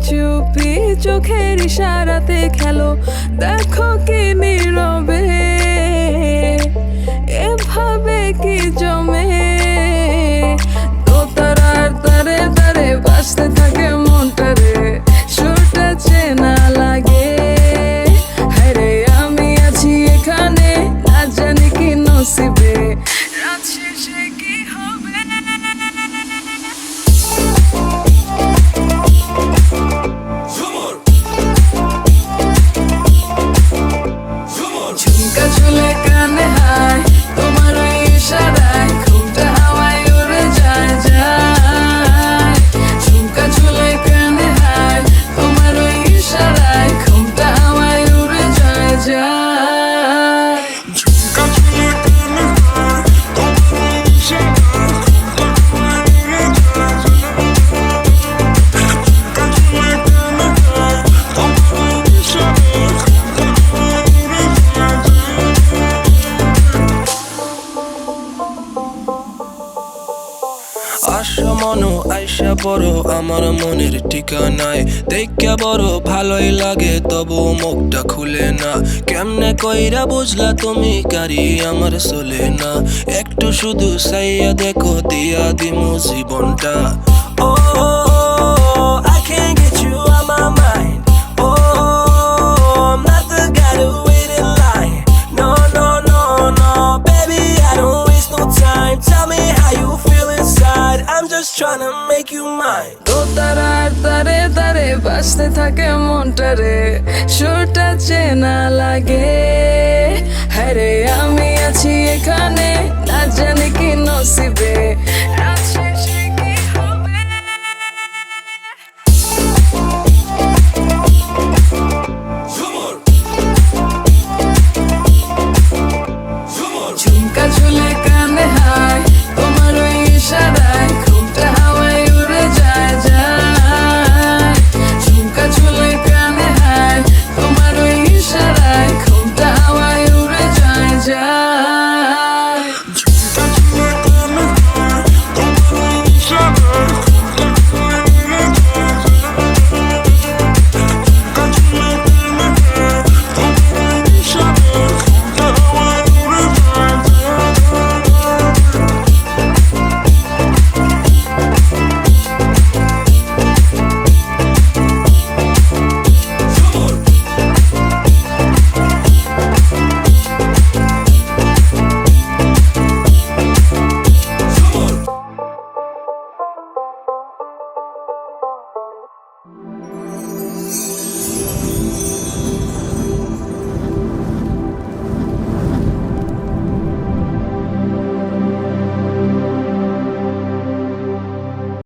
চুপি চোখের ইশারাতে খেলো, দেখো কি নীরবে এভাবে কি জমে। দোতারার তারে তারে বাজতে থাকে মনটারে, সুরটা চেনা লাগে। হায়রে আমি আছি এখানে, না জানি কি নসিবে, রাত শেষে কি হবে। ঝুমকা ঝুলে কানে হায়, তোমার ওই ইশারায় ঘুমটা হাওয়ায় উড়ে যায় যায়। ঝুমকা ঝুলে কানে হায়, তোমার ওই ইশারায় ঘুমটা হাওয়ায় উড়ে যায় যায়। ঝুমকা ঝুলে কানে হায়, তোমার ওই ইশারায় ঘুমটা হাওয়ায় উড়ে যায় যায়। ঝুমকা ঝুলে কানে হায়, তোমার ওই ইশারায় ঘুমটা হাওয়ায় উড়ে যায় যায়। আশা মনো আইসা বড় আমার মনের ঠিকানায়, দেখা বড় ভালোই লাগে তবু মুখটা খুলে না। কেমনে কইরা বুঝলা তুমি কারি আমার চলে না, একটু শুধু চাইয়া দেখো দিয়া দিমু জীবনটা। ও I can't get you out my mind. Oh, I'm not the guy to wait in line. No, no, no, no, baby, I don't waste no time. Tell me how you feel inside. I'm just tryna make you mine. দোতারার তারে তারে বাজতে থাকে মনটারে, সুরটা চেনা লাগে। হায়রে আমি আছি এখানে, না জানি কি নসিবে,